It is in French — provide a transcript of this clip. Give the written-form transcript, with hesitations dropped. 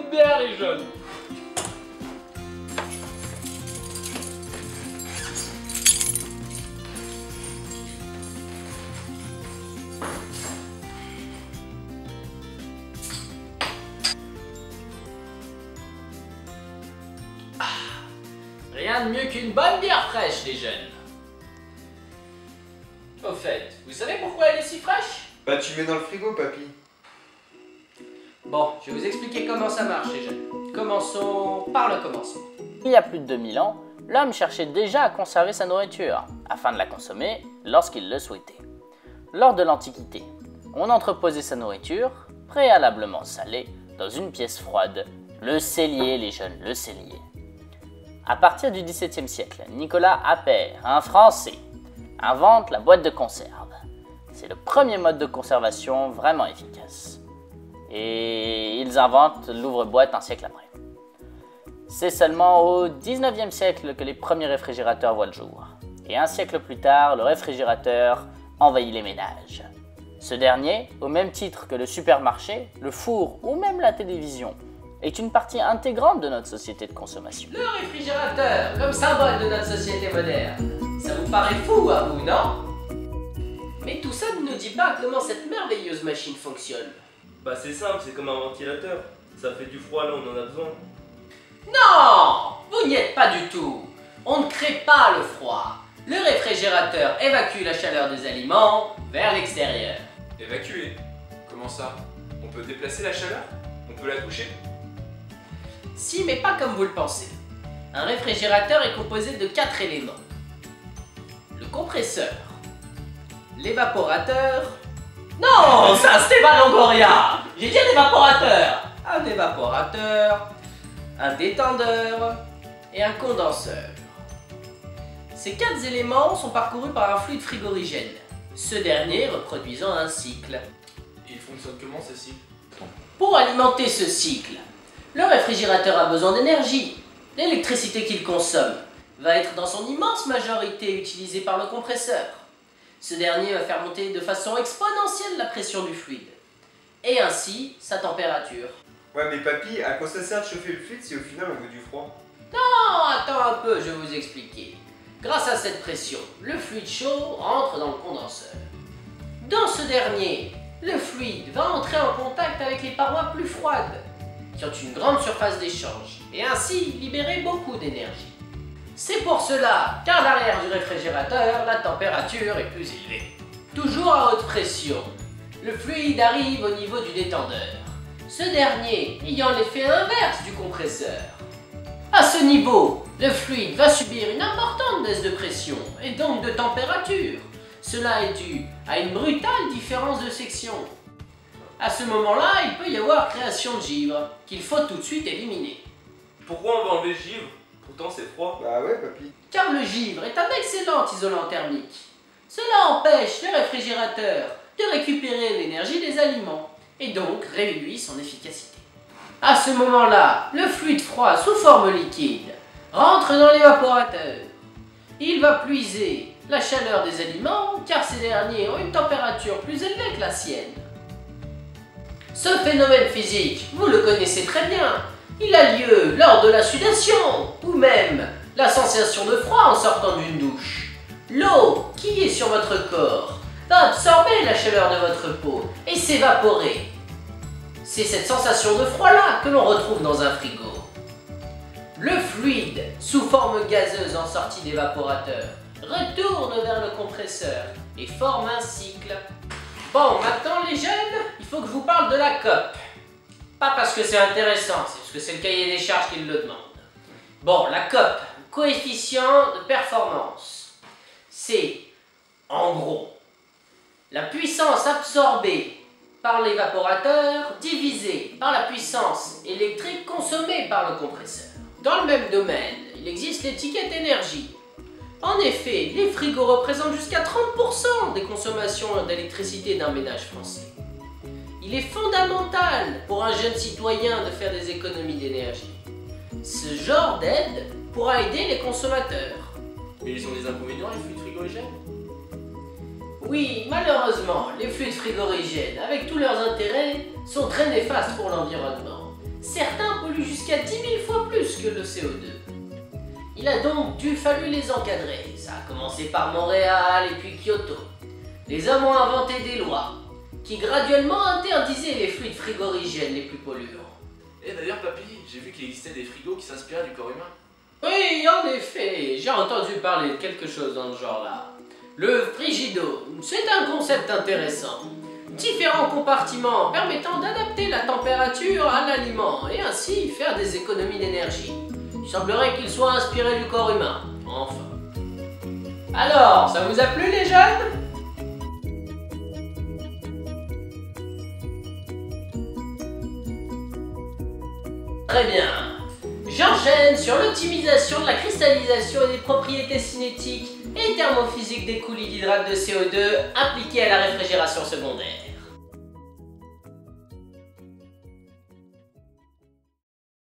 doute bien, les jeunes. Rien de mieux qu'une bonne bière fraîche, les jeunes. Au fait, vous savez pourquoi elle est si fraîche? Bah tu mets dans le frigo, papy. Bon, je vais vous expliquer comment ça marche, les jeunes. Commençons par le commencement. Il y a plus de 2000 ans, l'homme cherchait déjà à conserver sa nourriture, afin de la consommer lorsqu'il le souhaitait. Lors de l'Antiquité, on entreposait sa nourriture, préalablement salée, dans une pièce froide. Le cellier, les jeunes, le cellier. À partir du XVIIe siècle, Nicolas Appert, un Français, invente la boîte de conserve. C'est le premier mode de conservation vraiment efficace. Et ils inventent l'ouvre-boîte un siècle après. C'est seulement au XIXe siècle que les premiers réfrigérateurs voient le jour. Et un siècle plus tard, le réfrigérateur envahit les ménages. Ce dernier, au même titre que le supermarché, le four ou même la télévision, est une partie intégrante de notre société de consommation. Le réfrigérateur, comme symbole de notre société moderne. Ça vous paraît fou à vous, non? Mais tout ça ne nous dit pas comment cette merveilleuse machine fonctionne. Bah c'est simple, c'est comme un ventilateur. Ça fait du froid là où on en a besoin. Non! Vous n'y êtes pas du tout. On ne crée pas le froid. Le réfrigérateur évacue la chaleur des aliments vers l'extérieur. Évacuer? Comment ça? On peut déplacer la chaleur? On peut la toucher? Si, mais pas comme vous le pensez. Un réfrigérateur est composé de 4 éléments. Le compresseur, l'évaporateur... Non, ça c'était pas Longoria. J'ai dit un évaporateur. Un évaporateur, un détendeur et un condenseur. Ces 4 éléments sont parcourus par un fluide frigorigène, ce dernier reproduisant un cycle. Et il fonctionne comment ce cycle? Pour alimenter ce cycle, le réfrigérateur a besoin d'énergie. L'électricité qu'il consomme va être dans son immense majorité utilisée par le compresseur. Ce dernier va faire monter de façon exponentielle la pression du fluide, et ainsi sa température. Ouais mais papy, à quoi ça sert de chauffer le fluide si au final on veut du froid? Non, attends un peu, je vais vous expliquer. Grâce à cette pression, le fluide chaud rentre dans le condenseur. Dans ce dernier, le fluide va entrer en contact avec les parois plus froides, qui ont une grande surface d'échange, et ainsi libérer beaucoup d'énergie. C'est pour cela qu'à l'arrière du réfrigérateur, la température est plus élevée. Toujours à haute pression, le fluide arrive au niveau du détendeur, ce dernier ayant l'effet inverse du compresseur. À ce niveau, le fluide va subir une importante baisse de pression et donc de température. Cela est dû à une brutale différence de section. À ce moment-là, il peut y avoir création de givre, qu'il faut tout de suite éliminer. Pourquoi on va enlever le givre? Pourtant c'est froid. Bah ouais papy. Car le givre est un excellent isolant thermique. Cela empêche le réfrigérateur de récupérer l'énergie des aliments et donc réduit son efficacité. À ce moment-là, le fluide froid sous forme liquide rentre dans l'évaporateur. Il va puiser la chaleur des aliments car ces derniers ont une température plus élevée que la sienne. Ce phénomène physique, vous le connaissez très bien. Il a lieu lors de la sudation ou même la sensation de froid en sortant d'une douche. L'eau qui est sur votre corps va absorber la chaleur de votre peau et s'évaporer. C'est cette sensation de froid-là que l'on retrouve dans un frigo. Le fluide, sous forme gazeuse en sortie d'évaporateur, retourne vers le compresseur et forme un cycle. Bon, maintenant les jeunes, il faut que je vous parle de la COP. Pas parce que c'est intéressant, c'est parce que c'est le cahier des charges qui le demande. Bon, la COP, coefficient de performance, c'est, en gros, la puissance absorbée par l'évaporateur divisée par la puissance électrique consommée par le compresseur. Dans le même domaine, il existe l'étiquette énergie. En effet, les frigos représentent jusqu'à 30% des consommations d'électricité d'un ménage français. Il est fondamental pour un jeune citoyen de faire des économies d'énergie. Ce genre d'aide pourra aider les consommateurs. Mais ils ont des inconvénients les fluides frigorigènes? Oui, malheureusement, les fluides frigorigènes, avec tous leurs intérêts, sont très néfastes pour l'environnement. Certains polluent jusqu'à 10 000 fois plus que le CO2. Il a donc fallu les encadrer. Ça a commencé par Montréal et puis Kyoto. Les hommes ont inventé des lois qui graduellement interdisaient les fluides frigorigènes les plus polluants. Et d'ailleurs, papy, j'ai vu qu'il existait des frigos qui s'inspiraient du corps humain. Oui, en effet, j'ai entendu parler de quelque chose dans ce genre-là. Le frigido, c'est un concept intéressant. Différents compartiments permettant d'adapter la température à l'aliment et ainsi faire des économies d'énergie. Il semblerait qu'il soit inspiré du corps humain, enfin. Alors, ça vous a plu les jeunes ? Très bien. J'enchaîne sur l'optimisation de la cristallisation et des propriétés cinétiques et thermophysiques des coulis d'hydrate de CO2 impliqués à la réfrigération secondaire.